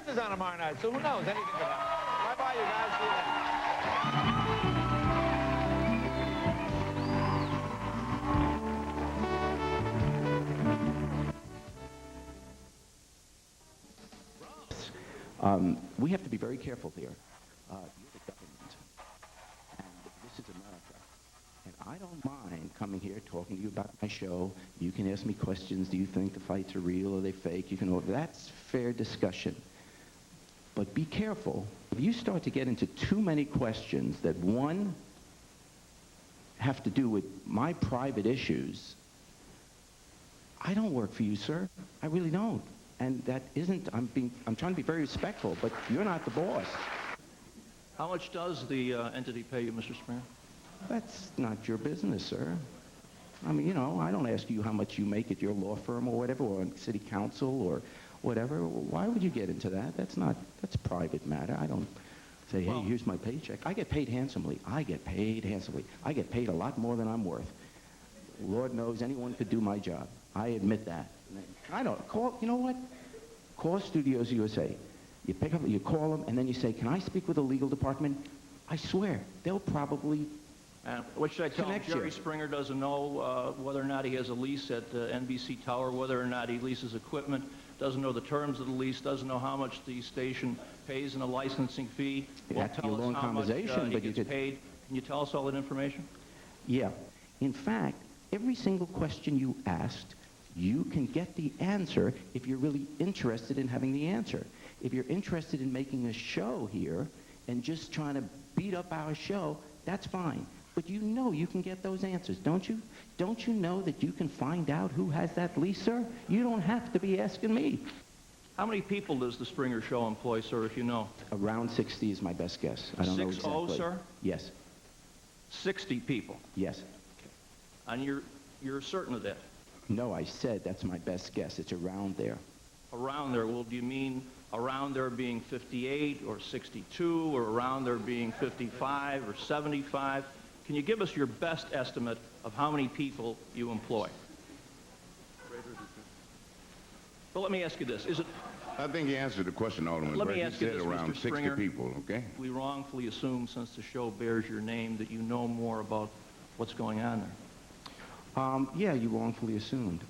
Kansas on tomorrow night, so who knows? Anything could happen. Bye-bye, you guys. See you then. We have to be very careful here. You're the government, and this is America. And I don't mind coming here talking to you about my show. You can ask me questions. Do you think the fights are real or are they fake? You can. That's fair discussion. But be careful. If you start to get into too many questions that, one, have to do with my private issues, I don't work for you, sir. I really don't. And that isn't, I'm trying to be very respectful, but you're not the boss. How much does the entity pay you, Mr. Springer? That's not your business, sir. I mean, you know, I don't ask you how much you make at your law firm or whatever, or on city council or whatever. Why would you get into that? That's a private matter. I don't say, hey, here's my paycheck. I get paid handsomely. I get paid handsomely. I get paid a lot more than I'm worth. Lord knows anyone could do my job. I admit that. I don't call, you know what? Call Studios USA. You pick up, you call them, and then you say, can I speak with the legal department? I swear, they'll probably what should I tell him? connect Jerry you. Springer doesn't know whether or not he has a lease at NBC Tower, whether or not he leases equipment, doesn't know the terms of the lease, doesn't know how much the station pays in a licensing fee. That's a long conversation, but he gets paid. Can you tell us all that information? Yeah. In fact, every single question you asked, you can get the answer if you're really interested in having the answer. If you're interested in making a show here and just trying to beat up our show, that's fine. But you know you can get those answers, don't you? Don't you know that you can find out who has that lease, sir? You don't have to be asking me. How many people does the Springer Show employ, sir, if you know? Around 60 is my best guess. I don't know exactly. 60, sir? Yes. 60 people. Yes. And you're certain of that? No, I said that's my best guess. It's around there. Around there. Well, do you mean around there being 58 or 62 or around there being 55 or 75? Can you give us your best estimate of how many people you employ? Well, let me ask you this. Is it... I think you answered the question, Alderman. Let me ask you this, around Mr. Springer. 60 people, okay? We wrongfully assume, since the show bears your name, that you know more about what's going on there. Yeah, you wrongfully assumed.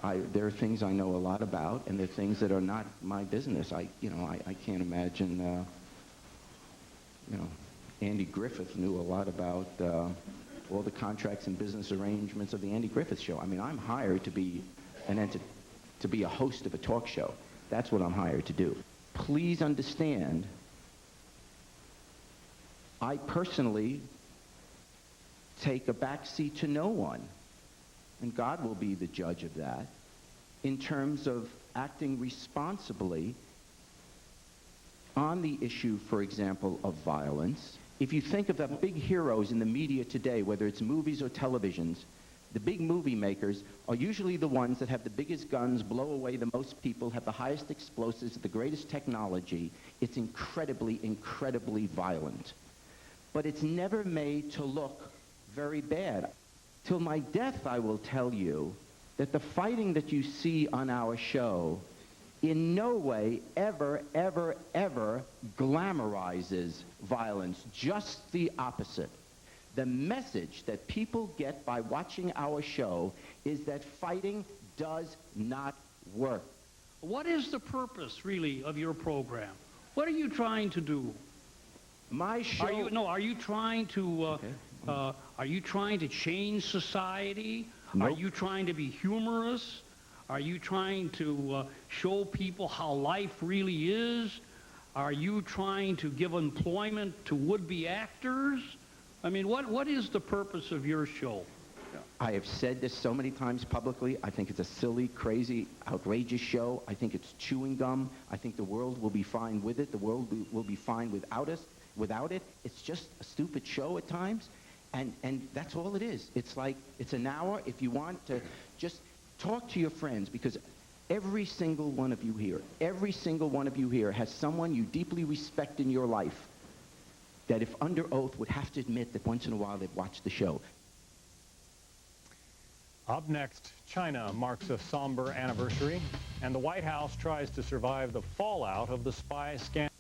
There are things I know a lot about, and there are things that are not my business. I can't imagine, Andy Griffith knew a lot about all the contracts and business arrangements of the Andy Griffith Show. I mean, I'm hired to be a host of a talk show. That's what I'm hired to do. Please understand, I personally take a backseat to no one, and God will be the judge of that, in terms of acting responsibly on the issue, for example, of violence. If you think of the big heroes in the media today, whether it's movies or televisions, the big movie makers are usually the ones that have the biggest guns, blow away the most people, have the highest explosives, the greatest technology. It's incredibly, incredibly violent. But it's never made to look very bad. Till my death, I will tell you that the fighting that you see on our show in no way ever, ever, ever glamorizes violence. Just the opposite. The message that people get by watching our show is that fighting does not work. What is the purpose, really, of your program? What are you trying to do? My show... Are you trying to... are you trying to change society? Nope. Are you trying to be humorous? Are you trying to show people how life really is? Are you trying to give employment to would-be actors? I mean, what is the purpose of your show? I have said this so many times publicly. I think it's a silly, crazy, outrageous show. I think it's chewing gum. I think the world will be fine with it. The world will be fine without us. Without it, it's just a stupid show at times. And that's all it is. It's like, it's an hour. If you want to just talk to your friends, because every single one of you here has someone you deeply respect in your life that, if under oath, would have to admit that once in a while they've watched the show. Up next, China marks a somber anniversary, and the White House tries to survive the fallout of the spy scandal.